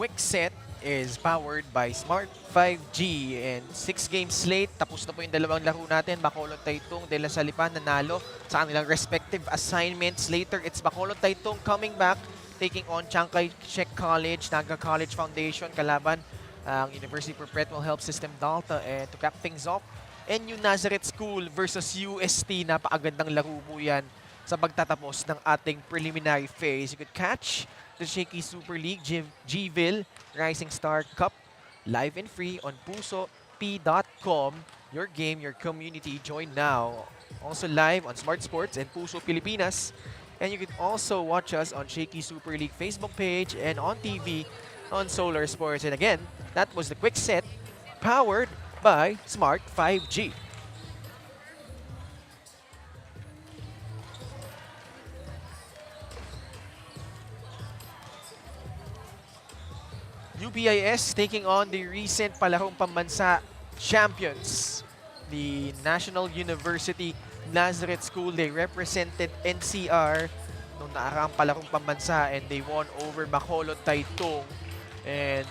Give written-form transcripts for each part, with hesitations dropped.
quick set is powered by Smart 5G and 6-game slate. Tapos na po yung dalawang laro natin. Bacolod Taytong de la Salipan nanalo sa kanilang respective assignments. Later, it's Bacolod Taytong coming back, taking on Chiang Kai-shek College, Naga College Foundation, kalaban ang University Perpetual Health System Delta. And to cap things off, NU Nazareth School versus UST. Napakagandang laro po yan sa pagtatapos ng ating preliminary phase. You could catch the Shakey Super League GVIL Rising Star Cup live and free on pusop.com. Your game, your community. Join now. Also live on Smart Sports and Puso Pilipinas. And you can also watch us on Shakey Super League Facebook page and on TV on Solar Sports. And again, that was the quick set powered by Smart 5G. UPIS taking on the recent palarong pambansa champions, the National University Nazareth School. They represented NCR nung naaraang palarong pambansa and they won over Bacolod Taytong. And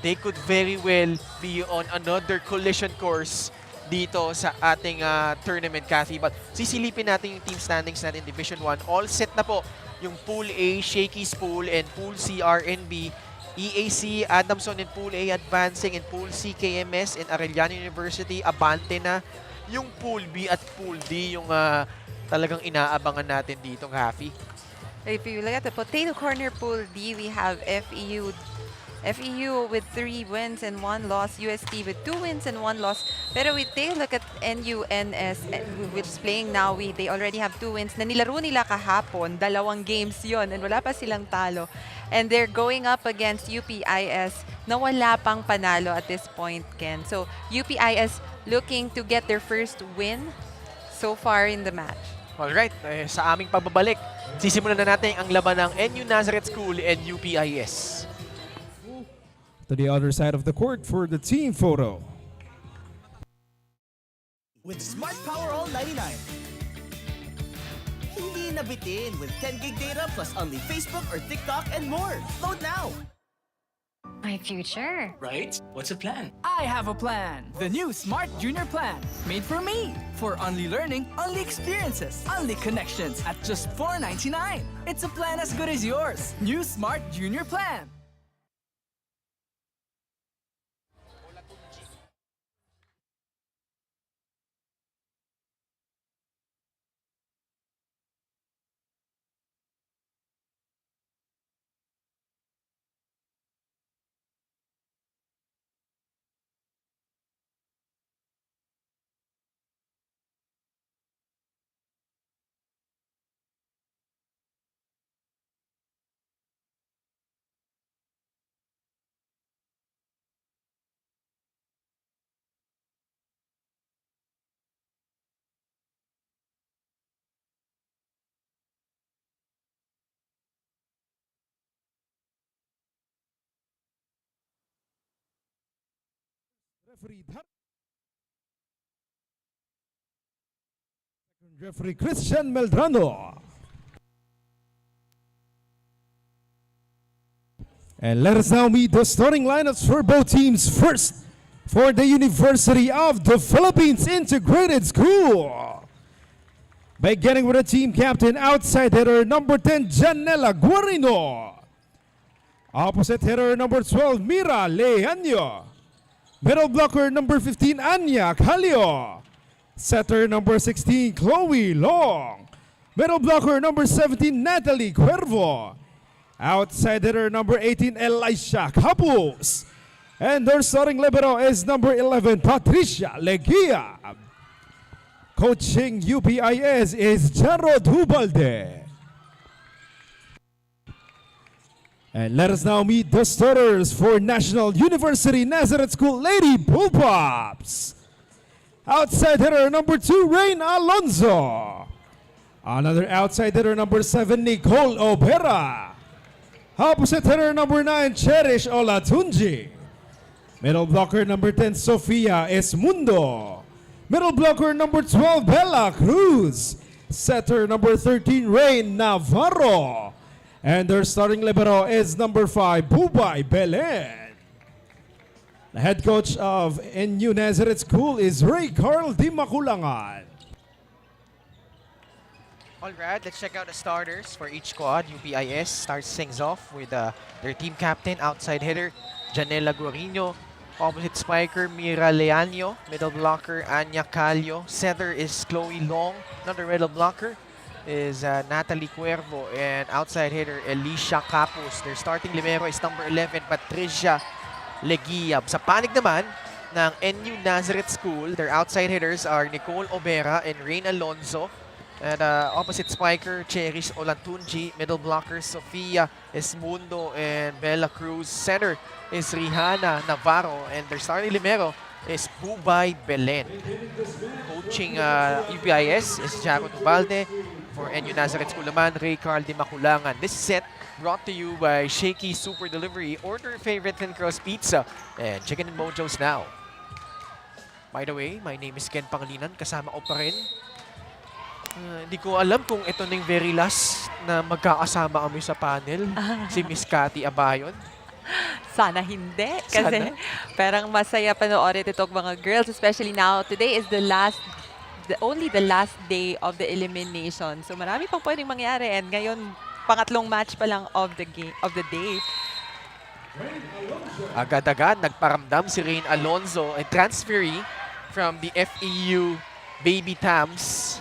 they could very well be on another collision course dito sa ating tournament, Cathy. But sisilipin natin yung team standings natin Division 1. All set na po yung Pool A, Shakey's Pool, and Pool C, RNB. EAC, Adamson in Pool A advancing, in Pool C, KMS, and Arellano University, abante na. Yung Pool B at Pool D yung talagang inaabangan natin dito, Hafi. If you look at the Potato Corner Pool D, we have FEU with 3 wins and 1 loss, UST with 2 wins and 1 loss. Pero we take a look at NUNS, which is playing now. They already have 2 wins na nilaro nila kahapon. 2 games yon and wala pa silang talo. And they're going up against UPIS na wala pang panalo at this point, Ken. So UPIS looking to get their first win so far in the match. Alright, sa aming pagbabalik, sisimulan na natin ang laban ng NU Nazareth School and UPIS. To the other side of the court for the team photo. With Smart Power All 99. Hindi nabitin with 10 gig data plus only Facebook or TikTok and more. Load now. My future. Right? What's the plan? I have a plan. The new Smart Junior Plan. Made for me. For only learning, only experiences, only connections at just $4.99. It's a plan as good as yours. New Smart Junior Plan. Referee Christian Meldrano. And let us now meet the starting lineups for both teams. First, for the University of the Philippines Integrated School. Beginning with the team captain, outside hitter number 10, Janela Guarino. Opposite hitter number 12, Mira Leanyo. Middle blocker number 15, Anya Calio. Setter number 16, Chloe Long. Middle blocker number 17, Natalie Cuervo. Outside hitter number 18, Elisha Capus. And their starting libero is number 11, Patricia Leguia. Coaching UPIS is Jarrod Hubalde. And let us now meet the starters for National University Nazareth School Lady Bullpups. Outside hitter number 2, Rain Alonzo. Another outside hitter number 7, Nicole Opera. Opposite hitter number 9, Cherish Olatunji. Middle blocker number 10, Sofia Esmundo. Middle blocker number 12, Bella Cruz. Setter number 13, Rain Navarro. And their starting libero is number 5, Bubay Belen. The head coach of NU Nazareth School is Ray Carl Di Maculangan. Alright, let's check out the starters for each squad. UPIS starts things off with their team captain, outside hitter, Janela Guarino. Opposite spiker, Mira Leaño. Middle blocker, Anya Calio. Center is Chloe Long. Another middle blocker is Natalie Cuervo. And outside hitter, Alicia Capus. Their starting libero is number 11, Patricia Leguiab. Sa panig naman ng NU Nazareth School, their outside hitters are Nicole Obera and Rain Alonzo. And opposite spiker, Cherish Olatunji. Middle blocker, Sofia Esmundo and Bella Cruz. Center is Rihanna Navarro. And their starting libero is Bubay Belen. Coaching UPIS is Jaco Tubalde. For NU Nazareth School naman, Ray Carl Di Maculangan. This set brought to you by Shakey Super Delivery. Order your favorite thin crust pizza and chicken and mojos now. By the way, my name is Ken Pangilinan. Kasama ko pa rin. Hindi ko alam kung ito na yung very last na magkakasama kami sa panel. Si Miss Cathy Abayon. Sana hindi. Kasi parang masaya panoorin itong mga girls, especially now. Today is only the last day of the elimination. So marami pang pwedeng mangyari. And ngayon, pangatlong match pa lang of the day. Agad-agad, nagparamdam si Rain Alonzo, a transferee from the FEU Baby Tams.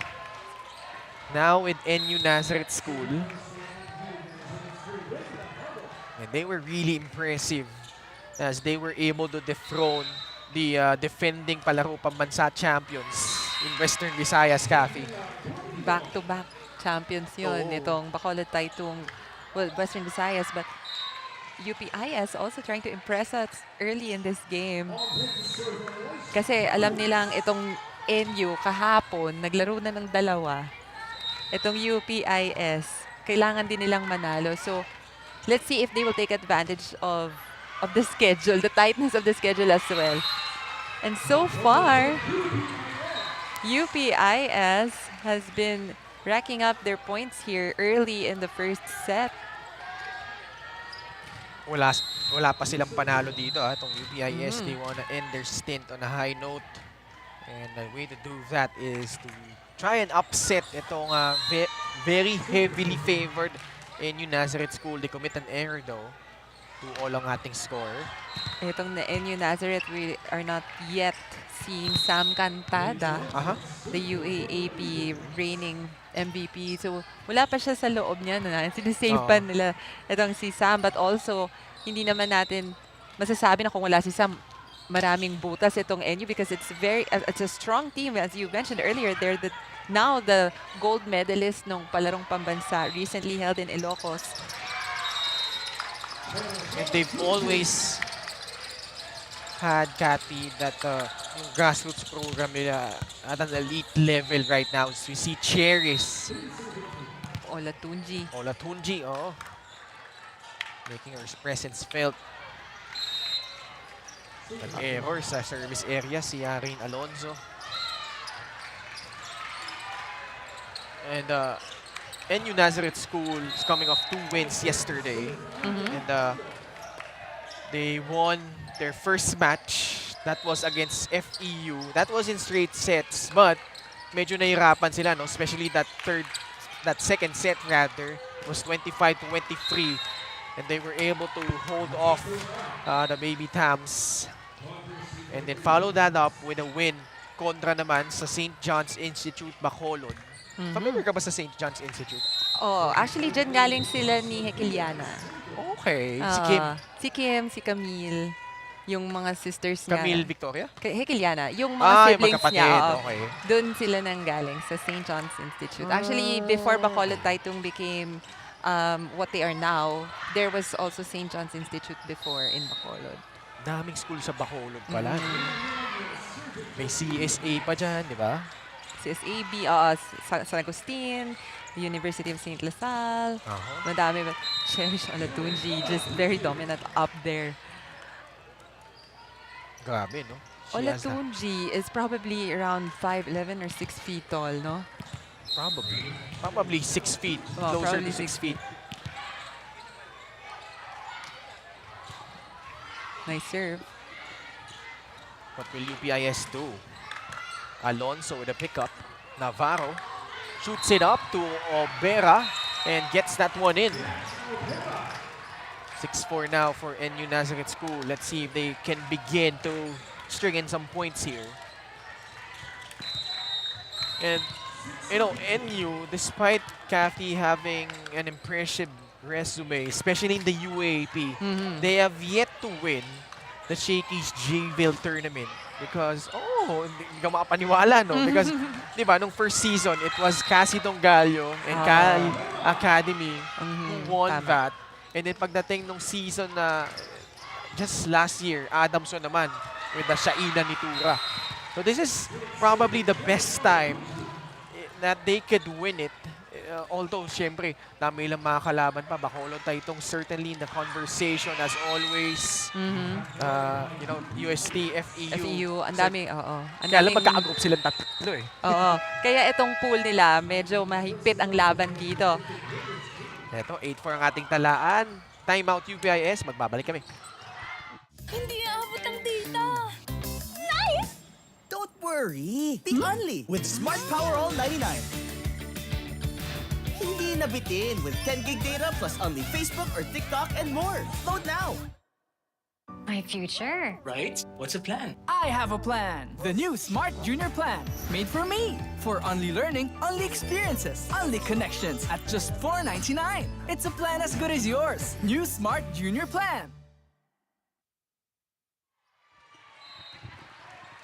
Now with NU Nazareth School. And they were really impressive as they were able to dethrone the defending palaro pambansa champions in Western Visayas, Kathy. Back-to-back champions yun. Itong Bacolod Taytong, well, Western Visayas, but UPIS also trying to impress us early in this game. Kasi alam nilang itong NU kahapon, naglaro na ng dalawa. Itong UPIS, kailangan din nilang manalo. So, let's see if they will take advantage of the schedule, the tightness of the schedule as well. And so far, UPIS has been racking up their points here early in the first set. Wala pa silang panalo dito, itong UPIS. They wanna end their stint on a high note. And the way to do that is to try and upset itong very heavily favored NU Nazareth School. They commit an error though to all ang ating score. Itong NU Nazareth, we are not yet seeing Sam Cantada, the UAAP reigning MVP. So wala pa siya sa loob niya. Sinisave pa nila itong si Sam. But also, hindi naman natin masasabi na kung wala si Sam, maraming butas itong NU because it's a strong team. As you mentioned earlier, they're now the gold medalist ng palarong pambansa recently held in Ilocos. And they've always had, Kathy, that yung grassroots program nila at an elite level right now. So we see Cheris. Olatunji, making her presence felt. Nag-error sa service area si Rain Alonzo. And NU Nazareth School is coming off 2 wins yesterday. And they won their first match. That was against FEU. That was in straight sets. But medyo nahirapan sila, no? Especially that second set rather was 25-23. And they were able to hold off the Baby Tams. And then follow that up with a win kontra naman sa St. John's Institute, Bacolod. Familiar ka ba sa St. John's Institute? Oh, actually, dyan galing sila ni Hekiliana. Okay. Si Kim. Si Kim, si Camille, yung mga sisters niya. Camille Victoria? Hekiliana, yung mga siblings niya. Okay. Doon sila nang galing sa St. John's Institute. Actually, before Bacolod Taytong became what they are now, there was also St. John's Institute before in Bacolod. Daming school sa Bacolod pala. May CSA pa dyan, di ba? CSAB, San Agustin, the University of St. LaSalle. Madami. But Cherish Olatunji, just very dominant up there. Grabe, no? Olatunji is probably around 5'11 or 6 feet tall, no? Probably 6 feet. Closer to 6 feet. Nice serve. What will UPIS do? Alonso with a pickup. Navarro shoots it up to Obera and gets that one in. 6-4 now for NU Nazareth School. Let's see if they can begin to string in some points here. And, you know, NU, despite Kathy having an impressive resume, especially in the UAP, they have yet to win the Shakey's GVIL tournament. Because, hindi ka makapaniwala, no? Because, di ba, nung first season, it was Cassie Dongallo and Cal Academy who won that. And then pagdating nung season na just last year, Adamson naman with the Shaina Nitura. So this is probably the best time that they could win it. Although, syempre, dami lang mga kalaban pa. Bacolod Taytong certainly in the conversation as always. You know, UST, FEU. FEU, ang dami, oo. Kaya alam, magka-group silang tatlo eh. Oo. Kaya itong pool nila, medyo mahigpit ang laban dito. Eto, 8-4 ang ating talaan. Timeout UPIS. Magbabalik kami. Hindi aabot ang data. Don't worry! Be only with Smart Power All 99. Hindi nabitin with 10 gig data plus only Facebook or TikTok and more. Load now! My future. Right? What's the plan? I have a plan. The new Smart Junior Plan. Made for me. For only learning, only experiences, only connections at just $4.99. It's a plan as good as yours. New Smart Junior Plan.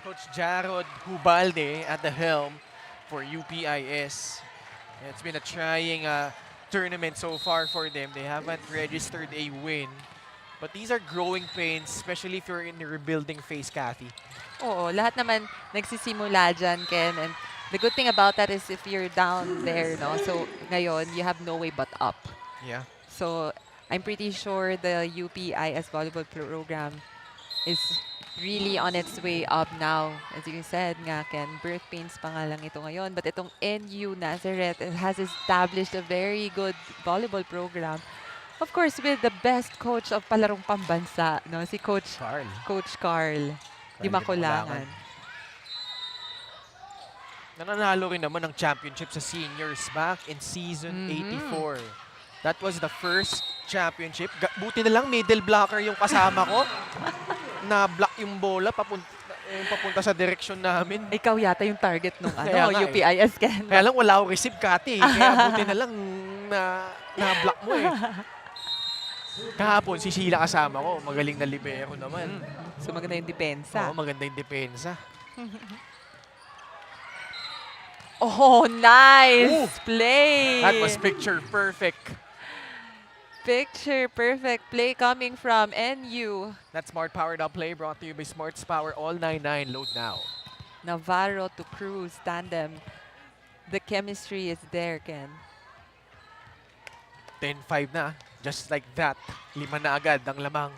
Coach Jarod Hubalde at the helm for UPIS. It's been a trying tournament so far for them. They haven't registered a win. But these are growing pains, especially if you're in the rebuilding phase, Kathy. Oo, lahat naman nagsisimula dyan, Ken. And the good thing about that is if you're down there, no? So ngayon, you have no way but up. Yeah. So I'm pretty sure the UPIS volleyball program is really on its way up now. As you said nga, Ken, birth pains pa nga lang ito ngayon. But itong NU Nazareth has established a very good volleyball program. Of course, with the best coach of palarong pambansa, no? Si Coach Carl. Coach Carl. Di makulangan. Nananalo rin naman ng championship sa seniors back in season 84. That was the first championship. Buti na lang middle blocker yung kasama ko. Na-block yung bola papunta sa direction namin. Ikaw yata yung target nung Kaya nga UPIS, Ken. Kaya lang wala akong receive, Kati. Kaya buti na lang na-block mo eh. Kahapon, si Sheila kasama ko. Magaling na libero naman. So maganda yung depensa. Oo, maganda yung depensa. Oh, nice play! That was picture perfect. Picture perfect play coming from NU. That Smart Powered Up play brought to you by Smart's Power All 99. Load now. Navarro to Cruz tandem. The chemistry is there, Ken. 10-5 na. Just like that. 5 na agad ang lamang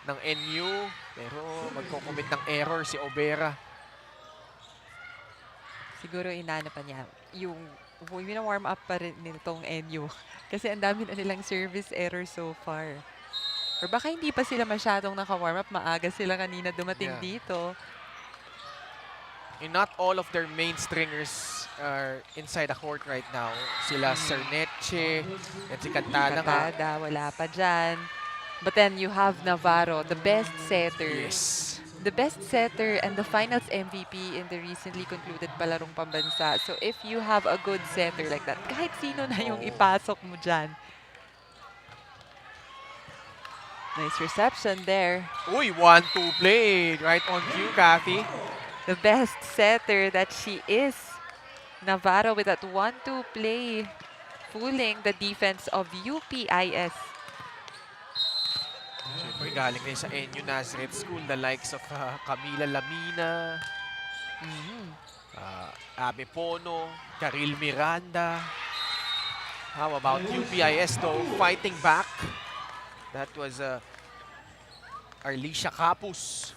ng NU. Pero magko-commit ng error si Obera. Siguro inana pa niya. Yung warm up pa rin nitong NU. Kasi ang dami na nilang service error so far. Or baka hindi pa sila masyadong naka-warm up. Maaga sila kanina dumating dito. And not all of their main stringers are inside the court right now. Sila Cerneche at si Cantada nga. Cantada, wala pa dyan. But then you have Navarro, the best setter. Yes. The best setter and the finals MVP in the recently concluded Palarong Pambansa. So if you have a good setter like that, kahit sino na yung ipasok mo dyan. Nice reception there. Uy, 1-2 play. Right on cue, Kathy. The best setter that she is. Navarro with that 1-2 play, fooling the defense of UPIS. Siyempre, galing din sa NU Nazareth School, the likes of Camila Lamina, Abe Pono, Karil Miranda. How about UPIS though, fighting back? That was Arlisha Capus.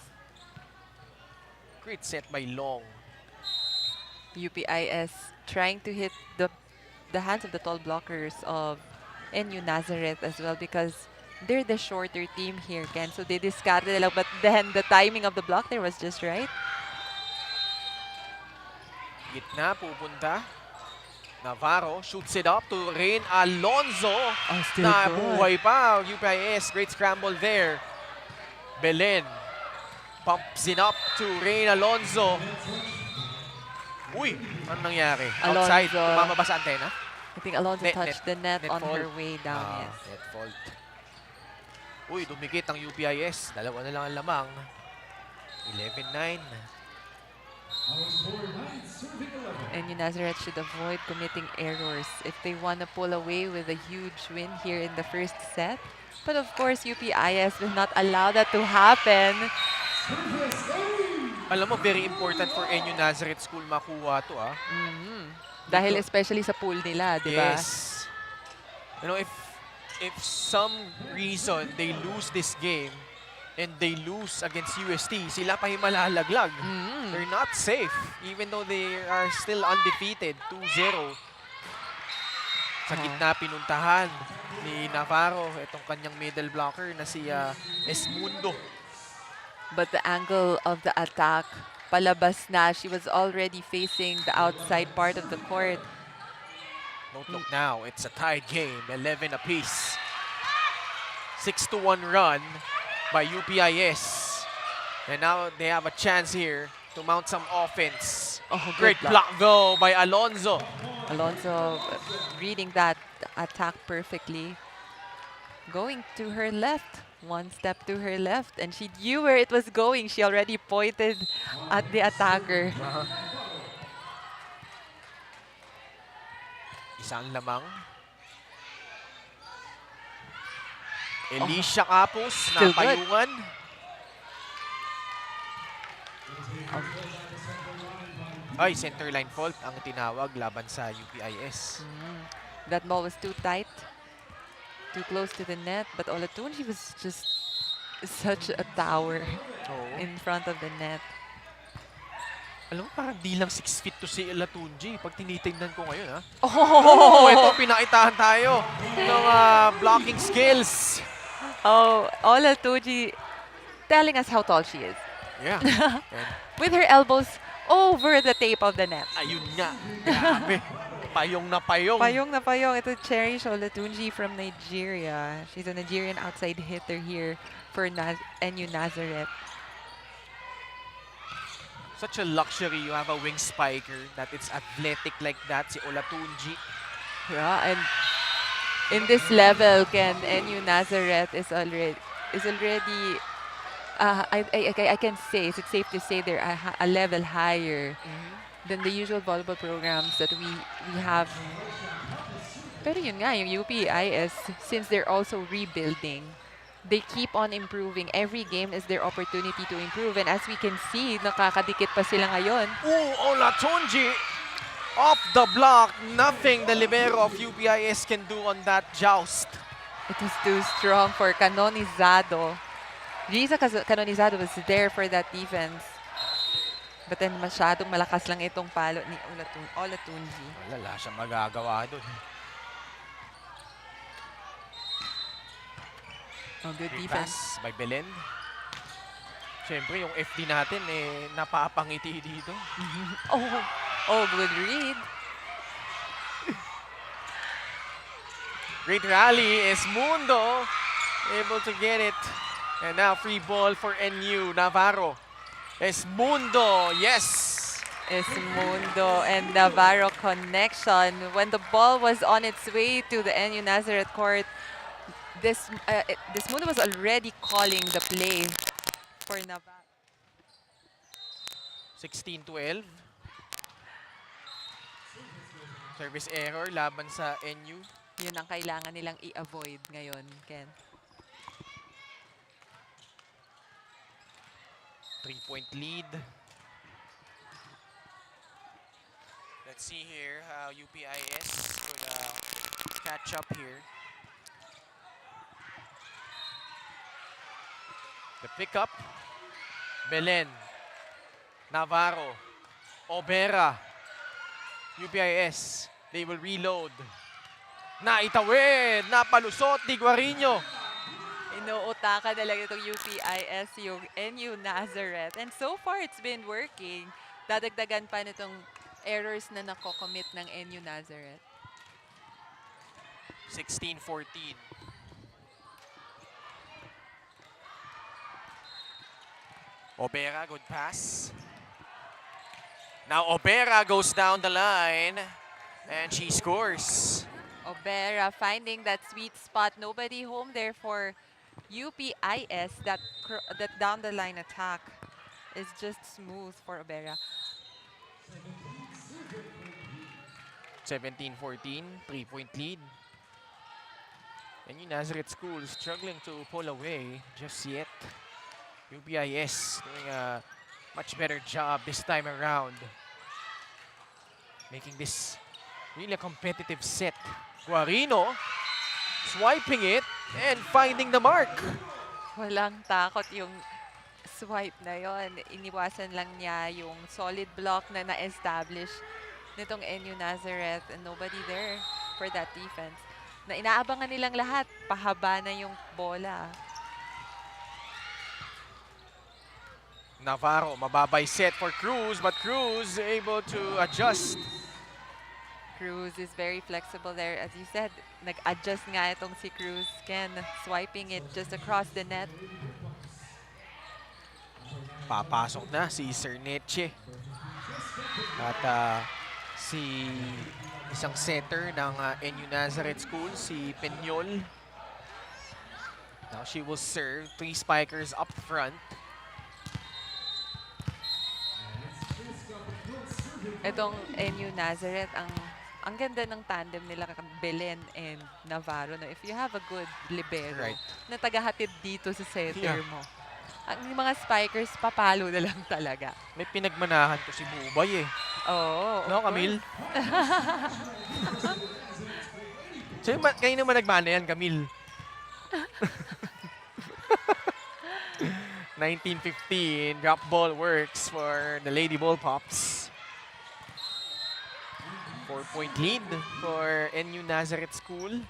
Great set by Long. UPIS trying to hit the hands of the tall blockers of NU Nazareth as well, because they're the shorter team here, Ken. So they discarded it, but then the timing of the block there was just right. Gitna, pupunta. Navarro shoots it up to Rain Alonzo. Oh, still Nabuhay pa. UPIS, great scramble there. Belen pumps it up to Rain Alonzo. Uy, ano nangyari? Outside, Alonzo. tumama ba sa antena? I think Alonso Net, touched the net on fault. her way down, yes. Net fault. Uy, dumikit ang UPIS. Dalawa na lang ang lamang. 11-9. And Nazareth should avoid committing errors if they want to pull away with a huge win here in the first set. But of course, UPIS will not allow that to happen. Alam mo, very important for NU Nazareth School makuha to, ah. Dahil especially sa pool nila, di ba? Yes. You know, if some reason they lose this game and they lose against UST, sila pa yung malalaglag. They're not safe, even though they are still undefeated, 2-0. Sa gitna, pinuntahan ni Navarro, itong kanyang middle blocker na si Esmundo. But the angle of the attack, palabas na. She was already facing the outside part of the court. Don't look now, it's a tied game, 11 apiece. 6-1 run by UPIS. And now they have a chance here to mount some offense. Oh, Great block though by Alonzo. Alonso reading that attack perfectly. Going to her left. One step to her left. And she knew where it was going. She already pointed at the attacker. Isang lamang. Alicia Capos, Still good. napayungan. Ay, center line fault ang tinawag laban sa UPIS. That ball was too tight. Too close to the net. But Olatunji was just such a tower in front of the net. Alam mo, parang di lang 6 feet to si Olatunji pag tinitingnan ko ngayon, ha? Oh! Ito, pinakitahan tayo ng blocking skills. Oh, Olatunji telling us how tall she is. Yeah. With her elbows over the tape of the net. Ayun nga. Grabe. Payong na payong. Payong na payong. Ito Cherish Olatunji from Nigeria. She's a Nigerian outside hitter here for NU Nazareth. Such a luxury. You have a wing spiker that it's athletic like that, si Olatunji. Yeah, and in this level, Ken, NU Nazareth is already I can say, is it safe to say they're a level higher than the usual volleyball programs that we have. Pero yun nga, yung UPIS, since they're also rebuilding, they keep on improving. Every game is their opportunity to improve. And as we can see, nakakadikit pa sila ngayon. Ooh, Olatunji off the block. Nothing the libero of UPIS can do on that joust. It was too strong for Canonizado. Risa Canonizado was there for that defense. But then masyadong malakas lang itong palo ni Olatunji. Wala siyang magagawa doon. Oh, good Great defense. pass by Belen. Siyempre, yung FD natin, napapangiti dito. Oh, good read. Great rally is Mundo able to get it. And now free ball for NU. Navarro. Esmundo, yes! Esmundo and Navarro connection. When the ball was on its way to the NU Nazareth court, this Mundo was already calling the play for Navarro. 16-12. Service error laban sa NU. Yun ang kailangan nilang i-avoid ngayon, Ken. 3-point lead. Let's see here how UPIS could catch up here. The pickup. Belen. Navarro. Obera. UPIS. They will reload. Naitawid. Napalusot ni Guarino. ataka na lang itong UPIS, yung NU Nazareth. And so far, it's been working. Dadagdagan pa nitong errors na nako-commit ng NU Nazareth. 16-14. Obera, good pass. Now Obera goes down the line and she scores. Obera finding that sweet spot. Nobody home there for UPIS. That down the line attack is just smooth for Obera. 17-14, 3-point lead. And Nazareth School struggling to pull away just yet. UPIS doing a much better job this time around. Making this really a competitive set. Guarino swiping it and finding the mark. Walang takot yung swipe na yon. Iniwasan lang niya yung solid block na na-establish nitong NU Nazareth and nobody there for that defense. Na inaabangan nilang lahat, pahaba na yung bola. Navarro, mababay set for Cruz, but Cruz able to adjust. Cruz is very flexible there. As you said, nag-adjust nga itong si Cruz. Ken, swiping it just across the net. Papasok na si Cerneche. At si isang setter ng NU Nazareth School, si Peñol. Now she will serve. 3 spikers up front. Itong NU Nazareth, ang ganda ng tandem nila Belen and Navarro. No? If you have a good libero Right. na tagahatid dito sa setter Yeah. mo, ang mga spikers, papalo na lang talaga. May pinagmanahan to si Bubay eh. Oo. No, of Camille? course. So, kayo naman nagmana yan, Camille. 19-15, drop ball works for the Lady Ball Pops. 4-point lead for NU Nazareth School.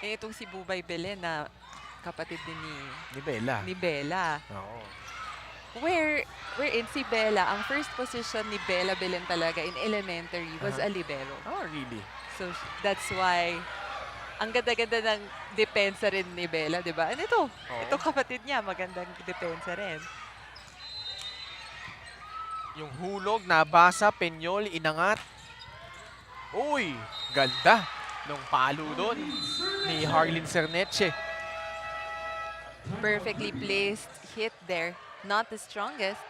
Eh, itong si Bubay Belen na kapatid din Ni Bella. ni Bella. Oo. Wherein si Bella, ang first position ni Bella Belen talaga in elementary was a libero. Oh, really? So that's why ang ganda-ganda ng depensa rin ni Bella, di ba? And ito, itong kapatid niya, magandang depensa rin. Yung hulog, nabasa, Peñol, inangat. Uy, ganda nung palo doon ni Harlin Cerneche. Perfectly placed hit there. Not the strongest.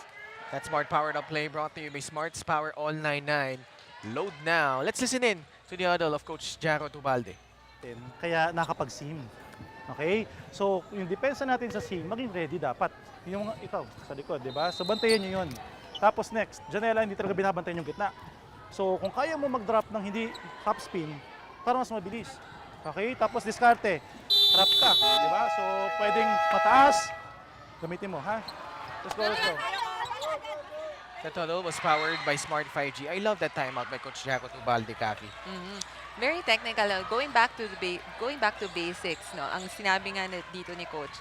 That smart powered up play brought to you by Smart's Power All 99. Load now. Let's listen in to the huddle of Coach Jaro Tubalde. Kaya nakapag-sim. Okay? So, yung depensa natin sa sim, maging ready dapat. Yung ikaw, sa likod, di ba? So, bantayan nyo yun. Tapos next, janela, hindi talaga binabantayan yung gitna. So, kung kaya mo mag-drop ng hindi top spin, para mas mabilis. Okay? Tapos diskarte. Trap ka, di ba? So, pwedeng mataas. Gamitin mo, ha? Let's go, let's go. That huddle was powered by Smart 5G. I love that timeout by Coach Jaro Tubalde, Kaki. Very technical. Going back to basics, no. Ang sinabi nga dito ni coach,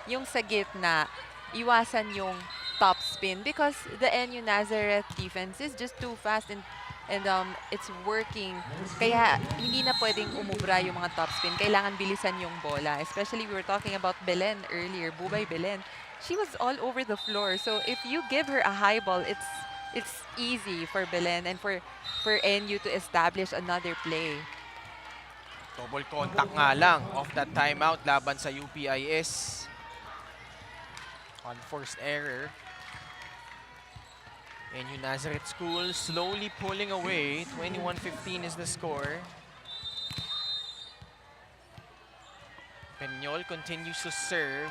yung sa gitna, iwasan yung top spin because the NU Nazareth defense is just too fast and it's working. Kaya hindi na pwedeng umubra yung mga top spin. Kailangan bilisan yung bola. Especially we were talking about Belen earlier, Bubay Belen. She was all over the floor. So if you give her a high ball, it's easy for Belen and for NU to establish another play. Double contact nga lang off that timeout laban sa UPIS. Unforced error. NU Nazareth School slowly pulling away. 21-15 is the score. Peñol continues to serve.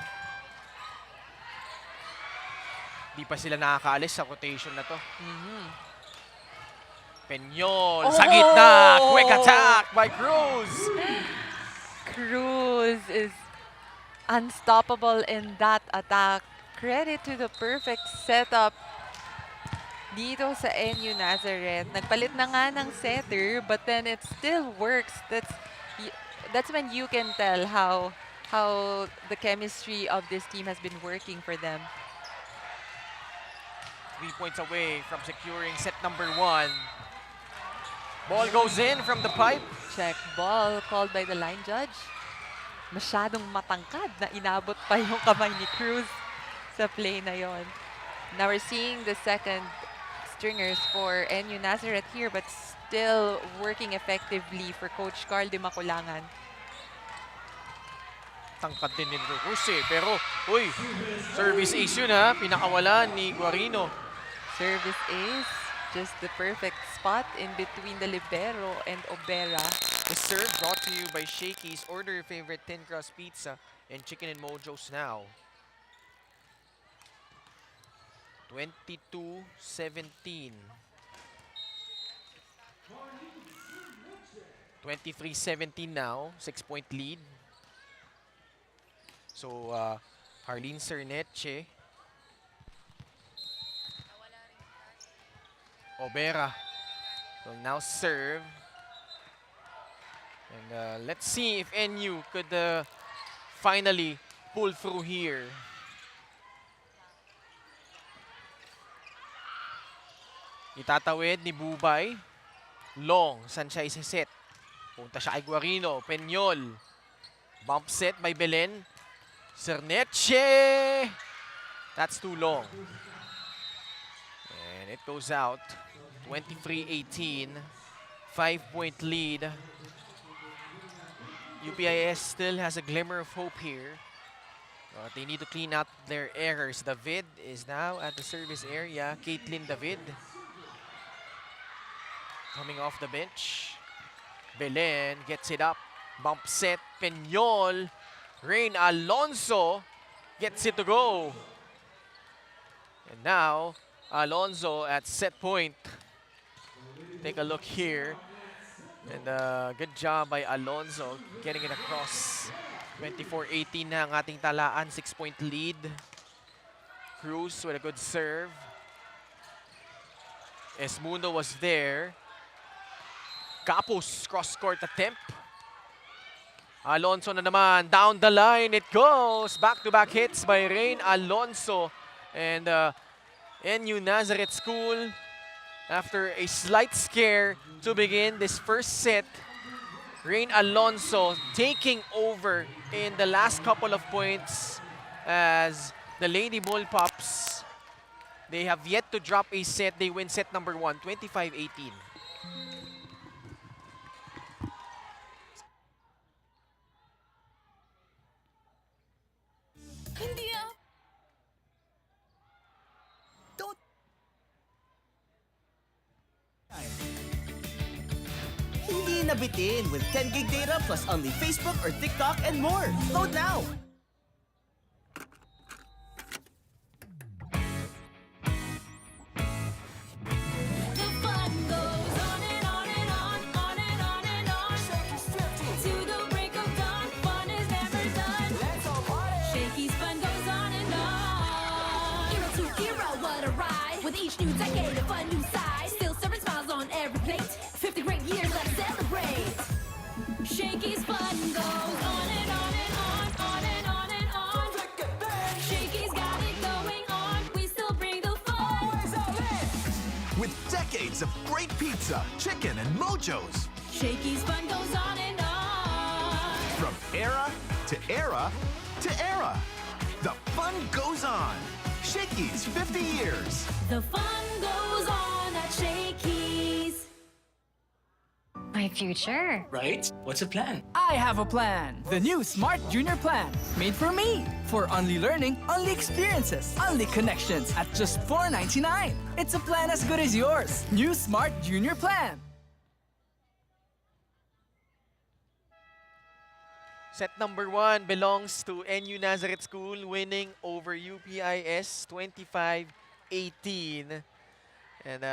Di pa sila nakakaalis sa rotation na to. Peñol sa gitna. Quick attack by Cruz. Cruz is unstoppable in that attack. Credit to the perfect setup dito sa NU Nazareth. Nagpalit na nga ng setter, but then it still works. That's when you can tell how how the chemistry of this team has been working for them. 3 points away from securing set number 1. Ball goes in from the pipe. Check ball called by the line judge. Masyadong matangkad na inabot pa yung kamay ni Cruz sa play na yon. Now we're seeing the second stringers for NU Nazareth here, but still working effectively for Coach Carl de Maculangan. Tangkad din ni Cruz eh. Pero, uy, service ace yun ha. Pinakawalan ni Guarino. Service ace, just the perfect spot in between the libero and Obera. The serve brought to you by Shakey's. Order your favorite thin crust pizza and chicken and mojos now. 22-17. 23-17 now. 6-point lead. So, Harleen Cerneche. Obera will now serve. And let's see if NU could finally pull through here. Itatawid ni Bubay. Long, saan siya isa-set? Punta siya kay Guarino. Peñol. Bump set by Belen. Cerneche! That's too long. And it goes out. 23-18. 5-point lead. UPIS still has a glimmer of hope here. They need to clean out their errors. David is now at the service area. Caitlin David coming off the bench. Belen gets it up. Bump set. Peñol. Rain Alonso gets it to go. And now, Alonso at set point. Take a look here. And good job by Alonso getting it across. 24-18 na ang ating talaan. 6-point lead. Cruz with a good serve. Esmundo was there. Capus cross-court attempt. Alonso na naman. Down the line it goes. Back-to-back hits by Rain Alonso. And NU Nazareth School, after a slight scare to begin this first set, Rain Alonso taking over in the last couple of points as the Lady Bull Pops, they have yet to drop a set. They win set number 1, 25-18. Hindi ah. Hindi nabitin with 10 gig data plus only Facebook or TikTok and more. Load now! The fun goes on and on and on, on and on and on. To the break of dawn, fun is never done. Shakey's fun goes on and on. Hero to hero, what a ride. With each new decade, a fun new side. Still serving smiles on every plate. 50 great years, let's celebrate. Shakey's fun goes on and on and on, on and on and on. Shakey's got it going on. We still bring the fun. With decades of great pizza, chicken, and mojos. Shakey's fun goes on and on. From era to era to era. The fun goes on. Shakey's 50 years. The fun goes on at Shakey's. My future. Right? What's the plan? I have a plan. The new Smart Junior Plan. Made for me. For only learning, only experiences, only connections at just $4.99. It's a plan as good as yours. New Smart Junior Plan. Set number 1 belongs to NU Nazareth School, winning over UPIS 25-18. And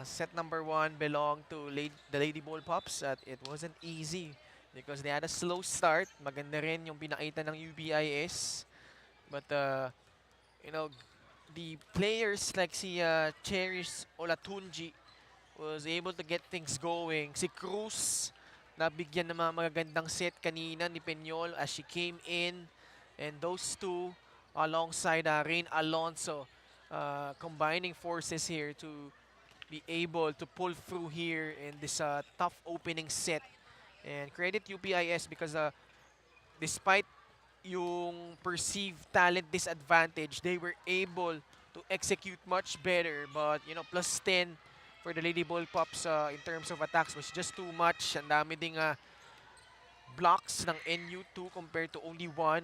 set number 1 belonged to the Lady Bull Pops. It wasn't easy because they had a slow start. Maganda rin yung pinakita ng UPIS. But, you know, the players like si Cherish Olatunji was able to get things going. Si Cruz, nabigyan ng mga magagandang set kanina ni Peñol as she came in And those two, alongside Rain Alonso, combining forces here to be able to pull through here in this tough opening set. And credit UPIS because despite yung perceived talent disadvantage, they were able to execute much better. But, you know, plus 10 for the Lady Ball Pops in terms of attacks was just too much. Ang dami ding blocks ng NU2 compared to only one.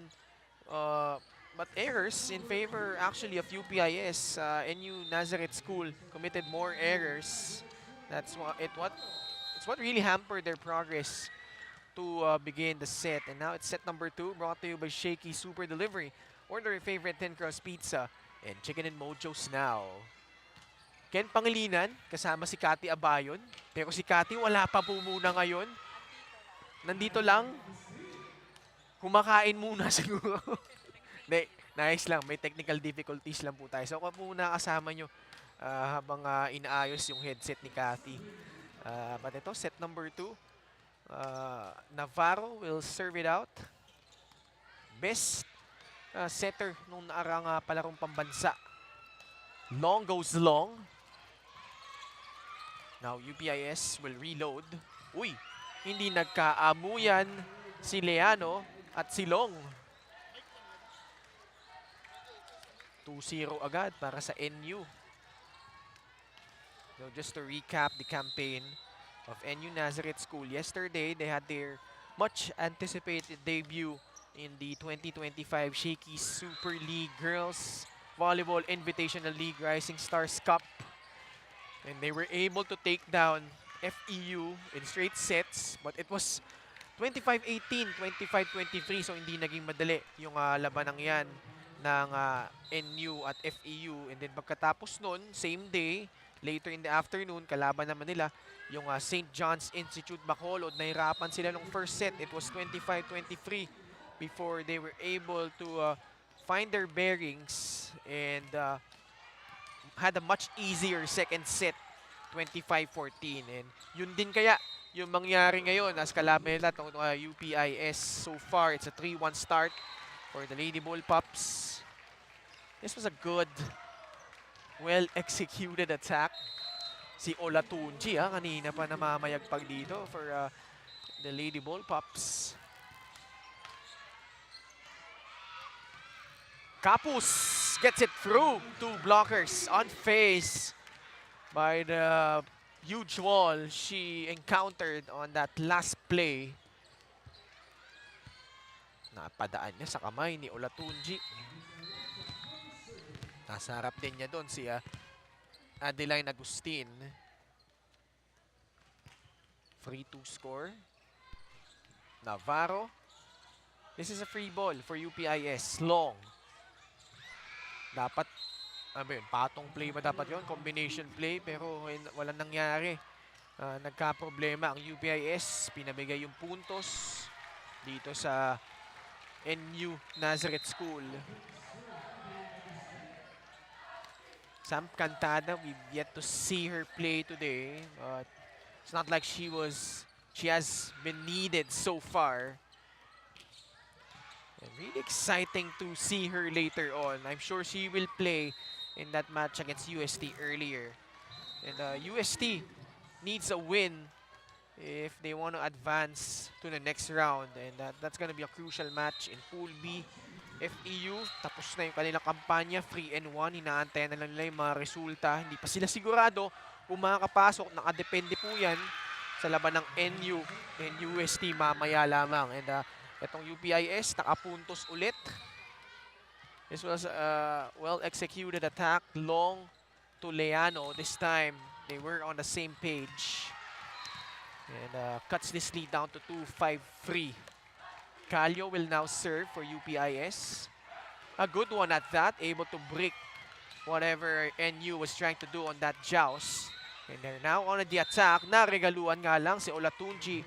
But errors in favor actually of UPIS. NU Nazareth School committed more errors. That's it's what really hampered their progress to begin the set. And now it's set number 2, brought to you by Shakey Super Delivery. Order your favorite 10-crust pizza and chicken and mojos now. Ken Pangilinan, kasama si Cathy Abayon. Pero si Cathy wala pa po muna ngayon. Nandito lang. Kumakain muna siguro. Nice lang. May technical difficulties lang po tayo. So, ako muna kasama nyo habang inaayos yung headset ni Cathy. But ito, set number 2. Navarro will serve it out. Best setter nung naarang palarong pambansa. Long goes long. Now, UPIS will reload. Uy, hindi nagkaamuyan si Leano at si Long. 2-0 agad para sa NU. So just to recap the campaign of NU Nazareth School. Yesterday, they had their much anticipated debut in the 2025 Shakey Super League Girls Volleyball Invitational League Rising Stars Cup. And they were able to take down FEU in straight sets, but it was 25-18, 25-23, so hindi naging madali yung labanang yan ng NU at FEU. And then pagkatapos nun, same day, later in the afternoon, kalaban naman nila yung St. John's Institute Bacolod. Nahirapan sila nung first set. It was 25-23 before they were able to find their bearings and had a much easier second set, 25-14. And yun din kaya yung mangyari ngayon as kalaban nila itong UPIS. So far, it's a 3-1 start for the Lady Ball Pops. This was a good, well-executed attack. Si Olatunji, kanina pa namamayagpag dito for the Lady Ball Pops. Kapus gets it through. 2 blockers unfazed by the huge wall she encountered on that last play. Napadaan niya sa kamay ni Olatunji. Nasa harap din niya doon si Adeline Agustin. 3-2 score. Navarro. This is a free ball for UPIS. Long. Dapat, patong play ba dapat yon? Combination play, pero walang nangyari. Nagka-problema ang UPIS. Pinabigay yung puntos dito sa NU Nazareth School. Sam Cantada, we've yet to see her play today, but it's not like she has been needed so far. And really exciting to see her later on. I'm sure she will play in that match against UST earlier. And UST needs a win if they want to advance to the next round. And that's going to be a crucial match in Pool B. FEU, tapos na yung kanilang kampanya, 3-1. Inaantay na lang nila yung mga resulta. Hindi pa sila sigurado kung makakapasok. Nakadepende po yan sa laban ng NU and UST mamaya lamang. And itong UPIS, nakapuntos ulit. This was a well-executed attack. Long to Leano. This time, they were on the same page. And cuts this lead down to 2-5-3. Calio will now serve for UPIS. A good one at that, able to break whatever NU was trying to do on that joust. And they're now on the attack. Naregaluan nga lang si Olatunji.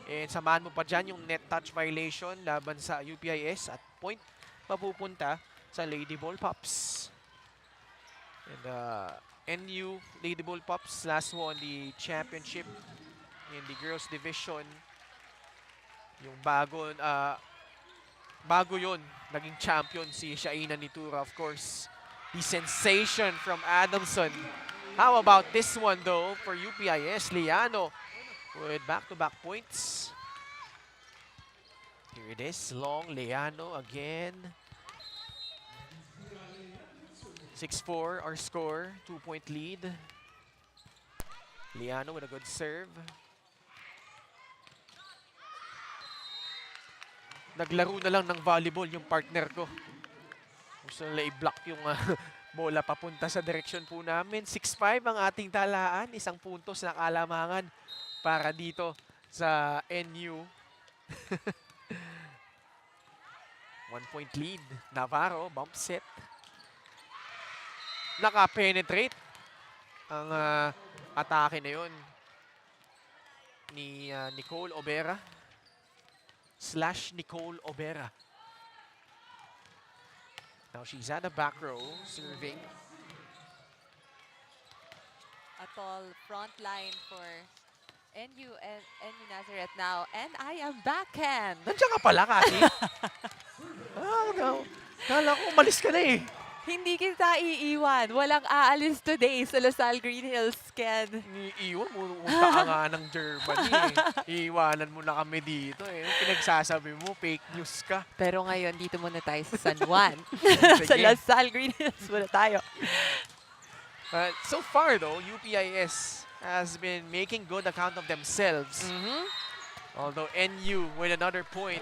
And samahan mo pa dyan yung net touch violation laban sa UPIS at point mapupunta sa Lady Ball Pops. And NU Lady Ball Pops last won the championship in the girls division. Yung bago bago yun, naging champion si Shaina Nitura, of course. The sensation from Adamson. How about this one, though, for UPIS? Liano with back-to-back points. Here it is, long Liano again. 6-4 our score, 2-point lead. Liano with a good serve. Naglaro na lang ng volleyball yung partner ko. Gusto nila i-block yung bola papunta sa direksyon po namin. 6-5 ang ating talaan. Isang puntos na kalamangan para dito sa NU. 1-point lead. Navarro, bump set. Naka-penetrate ang atake na yun ni Nicole Obera. /Nicole Obera. Now she's at the back row, serving. A tall front line for NU and NU Nazareth now. And I am backhand. Nandiyan ka pala, Kati. Kala ko umalis ka na eh. Hindi kita iiwan. Walang aalis today sa Salle Green Hills, Ken. Iiwan mo, punta ka nga ng Germany eh. Iiwanan mo na kami dito eh. Pinagsasabi mo, fake news ka. Pero ngayon, dito muna tayo sa San Juan. sa Sige. Salle Green Hills muna tayo. So far though, UPIS has been making good account of themselves. Although NU with another point.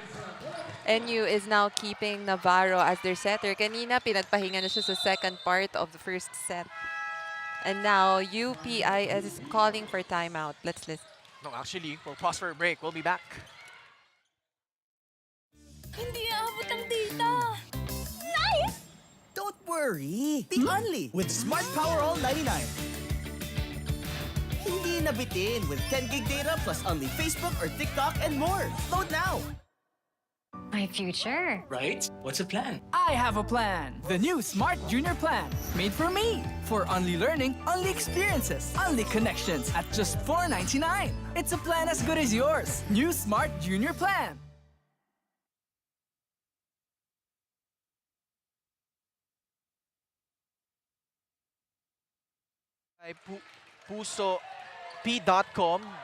NU is now keeping Navarro as their setter. Kanina, pinagpahinga na siya sa second part of the first set. And now, UPIS is calling for timeout. Let's listen. No, actually, we'll pause for a break. We'll be back. Hindi aabot ang data. Nice! Don't worry. Be only with Smart Power All 99. Hindi nabitin with 10 gig data plus only Facebook or TikTok and more. Load now. My future. Right? What's the plan? I have a plan. The new Smart Junior Plan. Made for me. For only learning, only experiences, only connections at just $4.99. It's a plan as good as yours. New Smart Junior Plan. PusoP.com.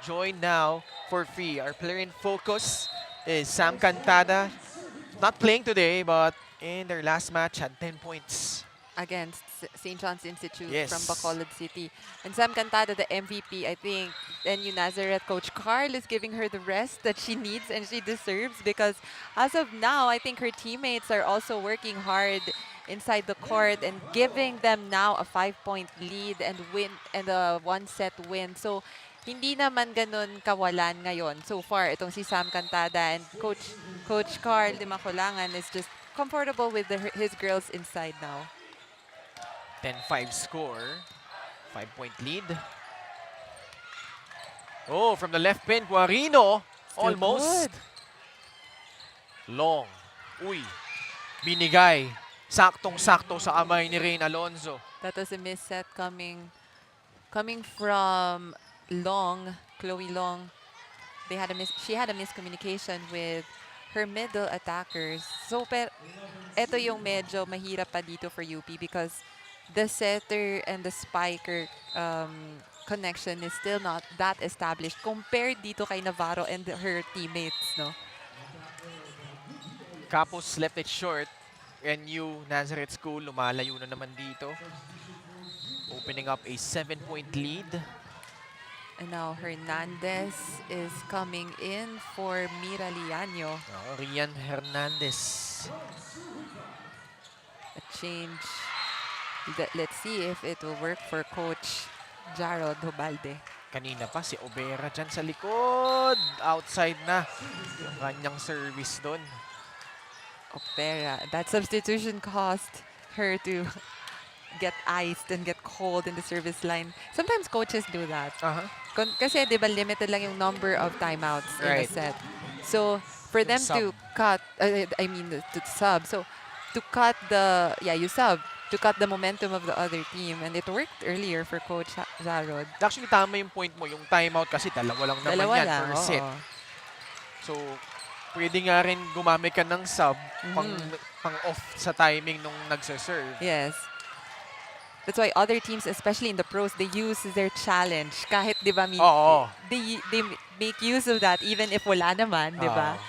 Join now for free. Our player in focus is Sam Cantada. Not playing today, but in their last match had 10 points. Against St. John's Institute Yes. from Bacolod City. And Sam Cantada, the MVP, I think NU Nazareth coach Carl is giving her the rest that she needs and she deserves, because as of now, I think her teammates are also working hard inside the court and giving them now a 5-point lead and a 1-set win. So hindi naman ganun kawalan ngayon so far itong si Sam Cantada, and Coach Carl de Macolangan is just comfortable with his girls inside now. 10-5 score. 5-point lead. Oh, from the left pin, Guarino. Still Almost. good. Long. Uy. Binigay. Saktong-sakto sa kamay ni Rain Alonzo. That was a miss set coming from Long, Chloe Long. She had a miscommunication with her middle attackers. So, eto yung medyo mahirap pa dito for UP, because the setter and the spiker connection is still not that established compared dito kay Navarro and her teammates, no? Capos left it short. NU Nazareth School lumalayo na naman dito. Opening up a 7-point lead. And now Hernandez is coming in for Mira Liaño. Rian Hernandez. A change. Let's see if it will work for Coach Jarod Hobalde. Kanina pa si Obera dyan sa likod. Outside na yung kanyang service doon. Opera. That substitution caused her to get iced and get cold in the service line. Sometimes coaches do that. Kasi di ba limited lang yung number of timeouts in a set. So for them to cut, to sub. So to cut the, you sub. To cut the momentum of the other team. And it worked earlier for Coach Jarod. Actually, tama yung point mo. Yung timeout kasi dalawa lang naman yan per set. So, Pwede nga rin gumamit ka ng sub pang off sa timing nung nagsaserve. Yes. That's why other teams, especially in the pros, they use their challenge. Kahit, di ba, Oo. they make use of that even if wala naman, di ba?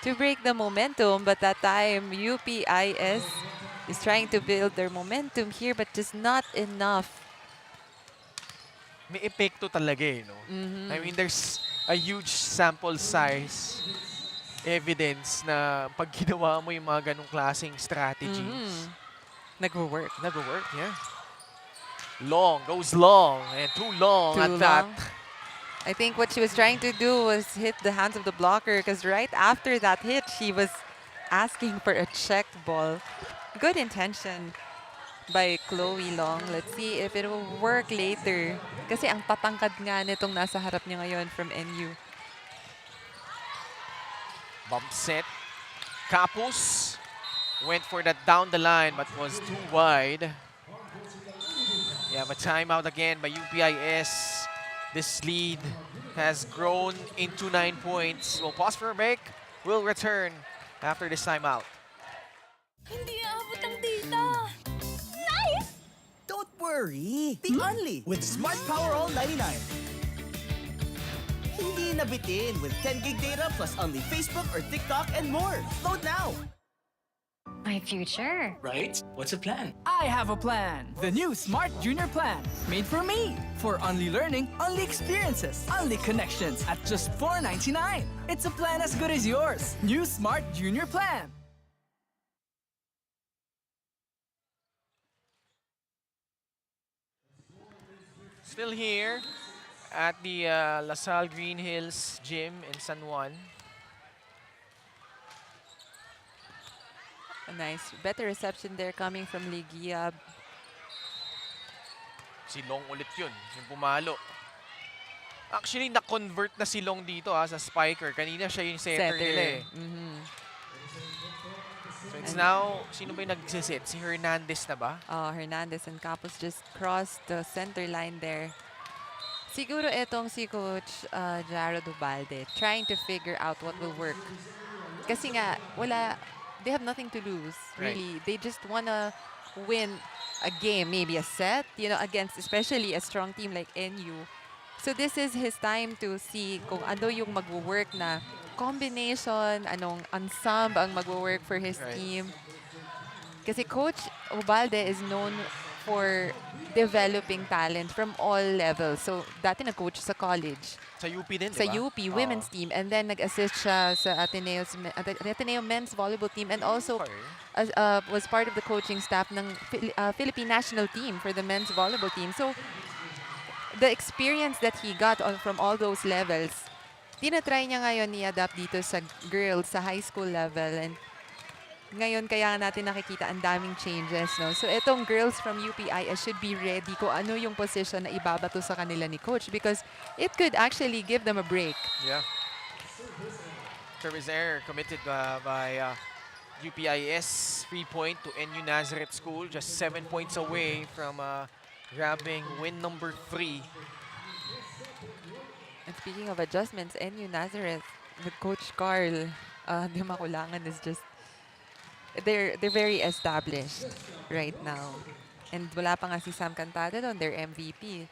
To break the momentum. But that time, UPIS is trying to build their momentum here, but just not enough. May epekto talaga eh, no? I mean, there's a huge sample size evidence na pag ginawa mo yung mga ganong klaseng strategies, Nag-work. nag-work, yeah. Long, goes long, and too long Too at that. long. I think what she was trying to do was hit the hands of the blocker because right after that hit, she was asking for a checked ball. Good intention by Chloe Long. Let's see if it will work later. Kasi ang tatangkad nga nitong nasa harap niya ngayon from NU. Bump set. Kapus went for that down the line but was too wide. Yeah, but timeout again by UPIS. This lead has grown into 9 points. We'll pause for a break. We'll return after this timeout. Hindi aabot ang data. Nice! Don't worry. Be only with Smart Power All 99. Hindi nabitin with 10 gig data plus only Facebook or TikTok and more. Load now. My future. Right? What's the plan? I have a plan. The new Smart Junior Plan. Made for me. For only learning, only experiences, only connections at just $4.99. It's a plan as good as yours. New Smart Junior Plan. Still here at the LaSalle Green Hills Gym in San Juan. A nice, better reception there coming from Ligia. Si Long ulit yun, yung pumalo. Actually, na-convert na si Long dito sa spiker. Kanina siya yung setter nila eh. So it's now, sino ba yung nagsisit? Si Hernandez na ba? Hernandez and Capos just crossed the center line there. Siguro itong si Coach Jared Ubalde trying to figure out what will work. Kasi nga, they have nothing to lose, really. They just want to win a game, maybe a set, against especially a strong team like NU. So this is his time to see kung ano yung mag-work na combination, anong ensemble ang mag-work for his team. Kasi Coach Ubalde is known for developing talent from all levels. So dati nag-coach sa college. Sa UP din, Sa diba? UP, women's team. And then nag-assist siya sa Ateneo men's volleyball team. And also was part of the coaching staff ng Philippine national team for the men's volleyball team. So the experience that he got from all those levels, tinatry niya ngayon i-adapt dito sa girls sa high school level. And ngayon kaya natin nakikita ang daming changes. No? So itong girls from UPIS should be ready kung ano yung position na ibabato sa kanila ni Coach because it could actually give them a break. Yeah. Service error committed by UPIS. 3-point to NU Nazareth School. Just 7 points away from grabbing win number 3. And speaking of adjustments, NU Nazareth with Coach Carl, Di Makulangan is just they're very established right now. And wala pa nga si Sam Cantada doon, their MVP.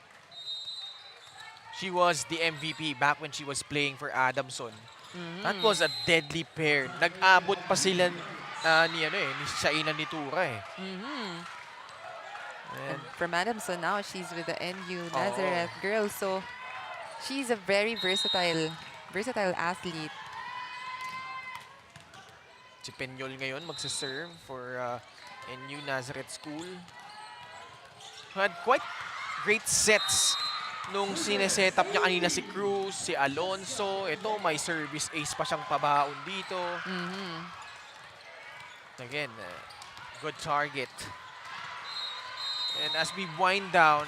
She was the MVP back when she was playing for Adamson. That was a deadly pair. Nag-abot pa sila ni Shaina ni Tura eh. And from Adamson now, she's with the NU Nazareth girls. So she's a very versatile athlete. Si Peñol ngayon magsaserve for NU Nazareth School. Had quite great sets nung sineset up niya kanina si Cruz, si Alonso. Ito, may service ace pa siyang pabaon dito. Again, good target. And as we wind down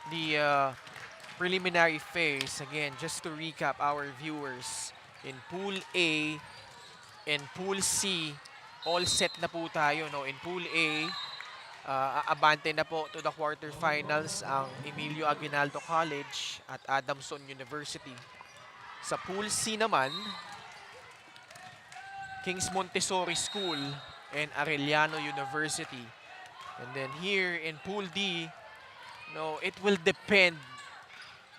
the preliminary phase, again, just to recap our viewers, in Pool A and Pool C, all set na po tayo. No? In Pool A, aabante na po to the quarterfinals ang Emilio Aguinaldo College at Adamson University. Sa Pool C naman, King's Montessori School and Arellano University. And then here in Pool D, it will depend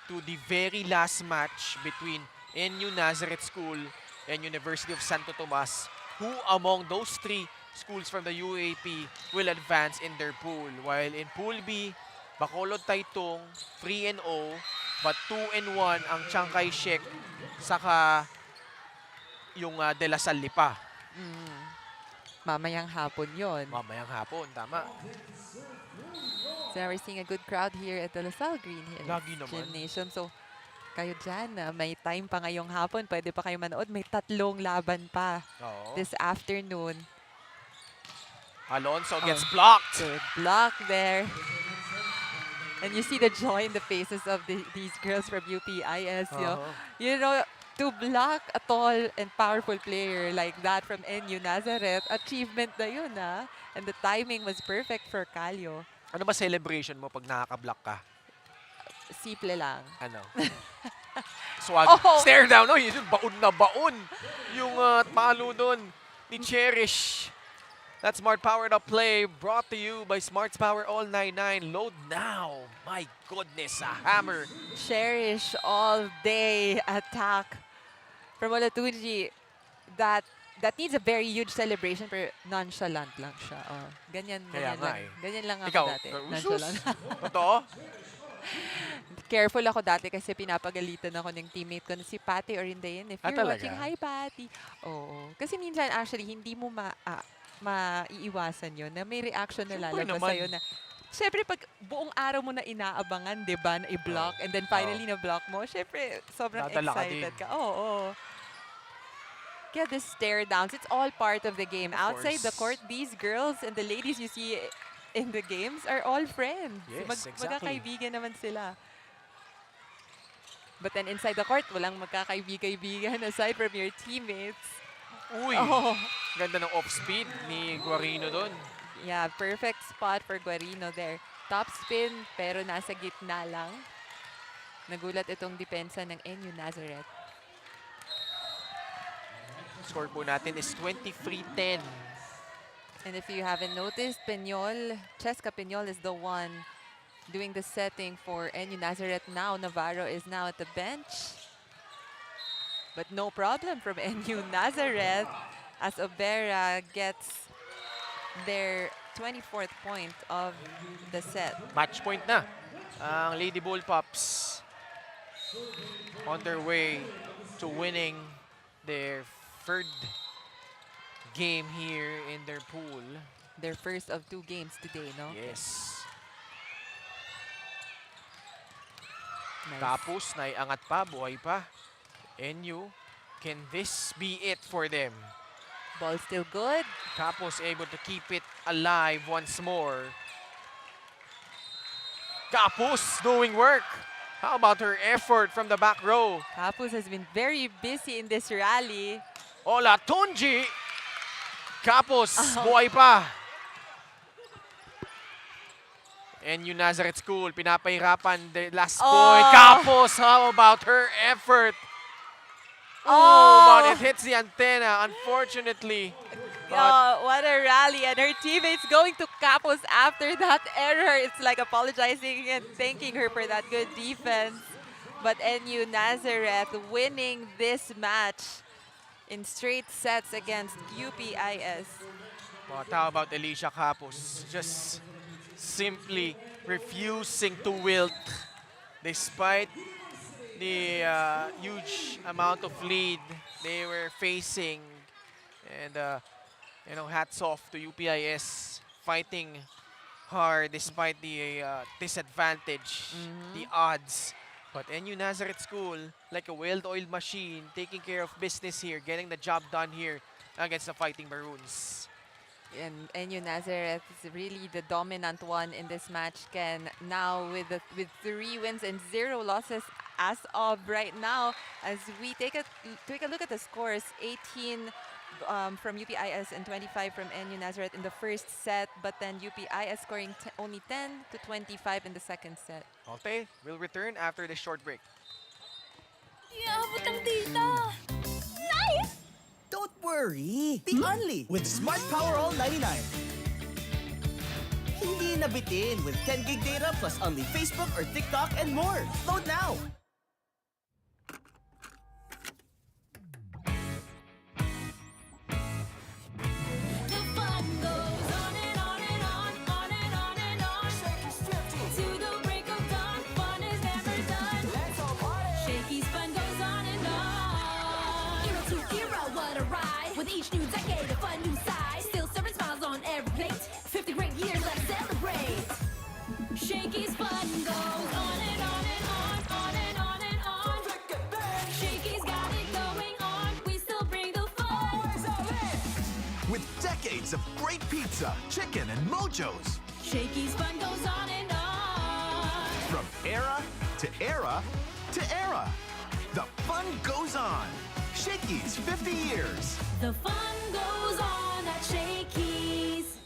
to the very last match between NU Nazareth School and University of Santo Tomas, who among those three schools from the UAP will advance in their pool. While in Pool B, Bacolod Taytong 3-0, but 2-1 ang Chiang Kai-shek saka yung De La Salle pa. Mamayang hapon yon. Mamayang hapon, tama. So now we're seeing a good crowd here at the LaSalle Green Hills Lagi naman. Gymnasium. So kayo dyan, may time pa ngayong hapon. Pwede pa kayo manood. May 3 laban pa Oo. this afternoon. Alonso gets blocked. Good block there. And you see the joy in the faces of these girls from UPIS. You know, to block a tall and powerful player like that from NU Nazareth, achievement na yun, ah. And the timing was perfect for Calio. Ano ba celebration mo pag nakaka-block ka? Simple lang. Ano? Swag. Oh! Stare down. Yun, baon na baon. Yung palo doon ni Cherish. That Smart Powered Up play brought to you by Smart's Power All 99. Load now. My goodness, a hammer. Cherish all day attack from Olatunji. That needs a very huge celebration, pero nonchalant lang siya. Oh, ganyan Kaya nga lang. eh. Ganyan lang ako Ikaw, dati. usus. Nonchalant. Totoo? Careful ako dati kasi pinapagalitan ako ng teammate ko na si Patty Orindayan. If you're talaga? watching, hi Patty. Oo. Kasi minsan actually hindi mo maiiwasan yun na may reaction na Siyempre lalabas naman. sa'yo na syempre pag buong araw mo na inaabangan, di ba, na i-block and then finally na-block mo, syempre sobrang Dadala ka excited din. ka. Oo. Kaya the stare downs, it's all part of the game. Of Outside the course. court, these girls and the ladies you see in the games are all friends. Yes, exactly. Magkakaibigan naman sila. But then inside the court, walang magkakaibigan aside from your teammates. Uy, Oh. ganda ng off-speed ni Guarino doon. Yeah, perfect spot for Guarino there. Top spin, pero nasa gitna lang. Nagulat itong depensa ng NU Nazareth. Score po natin is 23-10. And if you haven't noticed, Cheska Peñol is the one doing the setting for NU Nazareth now. Navarro is now at the bench. But no problem from NU Nazareth as Obera gets their 24th point of the set. Match point na ang Lady Bullpups on their way to winning their third game here in their pool. Their first of 2 games today, no? Yes. Nice. Tapos, naiangat pa, buhay pa. NU, can this be it for them? Ball still good. Tapos able to keep it alive once more. Kapus doing work. How about her effort from the back row? Kapus has been very busy in this rally. Ola Tunji. Kapus, buhay pa. NU Nazareth School, pinapahirapan the last point. Kapus, how about her effort? But it hits the antenna, unfortunately. Oh, what a rally. And her teammates going to Kapos after that error. It's like apologizing and thanking her for that good defense. But NU Nazareth winning this match in straight sets against UPIS. But how about Alicia Kapos? Just simply refusing to wilt despite the huge amount of lead they were facing. And hats off to UPIS fighting hard despite the disadvantage, the odds. But NU Nazareth School, like a well-oiled machine, taking care of business here, getting the job done here against the Fighting Maroons. And NU Nazareth is really the dominant one in this match. Ken, now with 3 wins and 0 losses as of right now. As we take a look at the scores, 18 from UPIS and 25 from NU Nazareth in the first set, but then UPIS scoring only 10 to 25 in the second set. Okay, we'll return after this short break. Iabot ang tita! Nice! Don't worry. The Only with Smart Power All 99. Hindi nabitin with 10 gig data plus only Facebook or TikTok and more. Load now! The fun goes on and on and on, on and on and on. To the break of dawn, fun is never done. Shakey's fun goes on and on. Era to era, what a ride. With each new decade, a fun new side. Still serving smiles on every plate. 50 great years, let's celebrate. Shakey's fun goes on and on and on, on and on and on. Shakey's got it going on, we still bring the fun. With decades of great pizza, chicken, and mojos. Shakey's fun goes on and on. From era to era to era. The fun goes on. Shakey's 50 years. The fun goes on at Shakey's.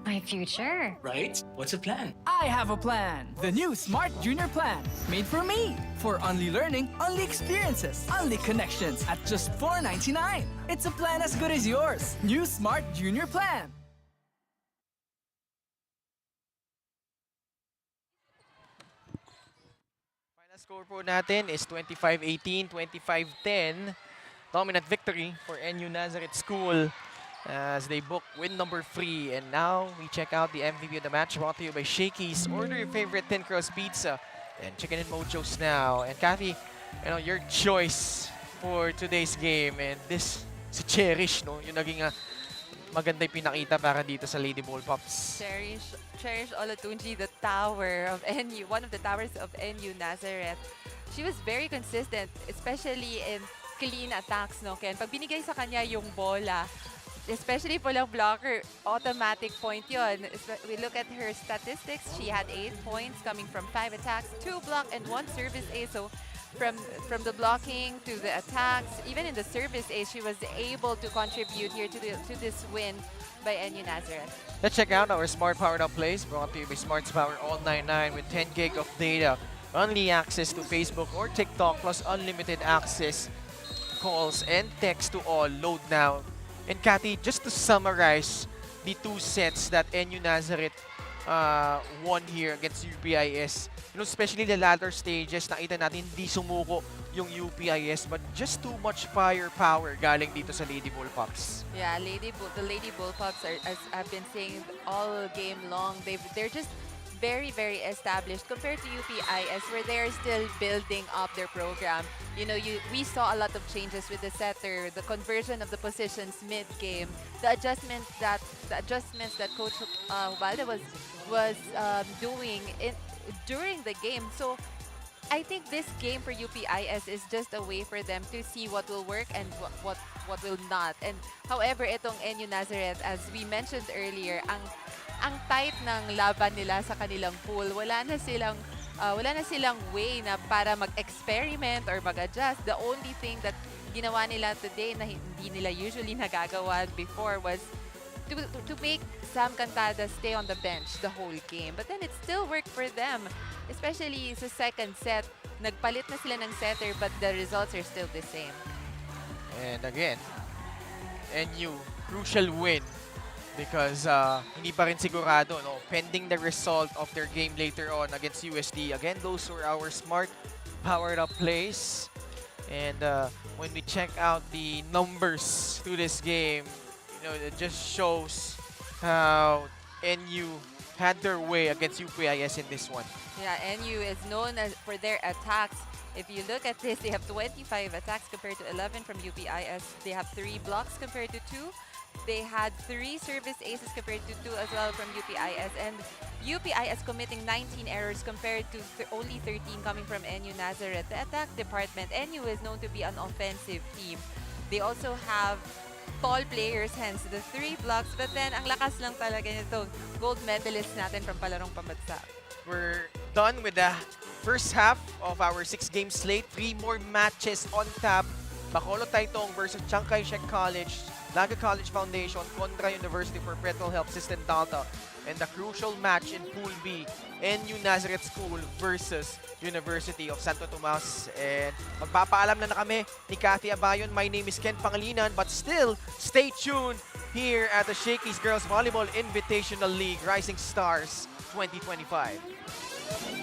My future. Right? What's the plan? I have a plan. The new Smart Junior Plan. Made for me. For only learning, only experiences, only connections at just $4.99. It's a plan as good as yours. New Smart Junior Plan. Final score po natin is 25-18, 25-10. Dominant victory for NU Nazareth School as they book win number 3. And now we check out the MVP of the match brought to you by Shakey's. Order your favorite thin crust pizza and chicken and mojos now. And Kathy, you know, your choice for today's game, and this si Cherish, no? Yung naging maganda yung pinakita para dito sa Lady Ball Pops. Cherish Olatunji, the tower of NU, one of the towers of NU Nazareth. She was very consistent, especially in clean attacks, no, Ken? Pag binigay sa kanya yung bola, especially pulang blocker, automatic point yun. We look at her statistics. She had 8 points coming from 5 attacks, 2 block, and 1 service ace. So from the blocking to the attacks, even in the service ace, she was able to contribute here to this win by NU Nazareth. Let's check out our Smart Powered Up plays brought to you by Smart's Power All 99 with 10 gig of data, only access to Facebook or TikTok, plus unlimited access, calls, and text to all. Load now. And Kathy, just to summarize the 2 sets that NU Nazareth won here against UPIS, you know, especially the latter stages, nakita natin hindi sumuko yung UPIS, but just too much firepower galing dito sa Lady Bull Pops. Yeah, the Lady Bullpups are, as I've been saying all game long, they're just very, very established compared to UPIS, where they're still building up their program. You know, we saw a lot of changes with the setter, the conversion of the positions mid-game, the adjustments that Coach Valde was doing during the game. So I think this game for UPIS is just a way for them to see what will work and what will not. And however, itong NU Nazareth, as we mentioned earlier, ang tight ng laban nila sa kanilang pool, wala na silang way na para mag-experiment or mag-adjust. The only thing that ginawa nila today na hindi nila usually nagagawa before was to make Sam Cantada stay on the bench the whole game. But then it still worked for them, especially sa second set. Nagpalit na sila ng setter, but the results are still the same. And again, NU, crucial win because hindi pa rin sigurado, no? Pending the result of their game later on against USD. Again, those were our smart powered up plays. And when we check out the numbers to this game, you know, it just shows how NU had their way against UPIS in this one. Yeah, NU is known for their attacks. If you look at this, they have 25 attacks compared to 11 from UPIS. They have 3 blocks compared to 2. They had 3 service aces compared to 2 as well from UPIS. And UPIS committing 19 errors compared to only 13 coming from NU Nazareth. The attack department, NU is known to be an offensive team. They also have tall players, hence the 3 blocks. But then, ang lakas lang talaga nito, gold medalists natin from Palarong Pambansa. We're done with the first half of our 6-game slate. 3 more matches on tap. Bacolod Taitong versus Chiang Kai-shek College, Naga College Foundation kontra University for Perpetual Health System Delta, and the crucial match in Pool B, NU Nazareth School versus University of Santo Tomas. And magpapaalam na kami ni Cathy Abayon. My name is Ken Pangilinan, but still, stay tuned here at the Shakey's Girls Volleyball Invitational League Rising Stars 2025.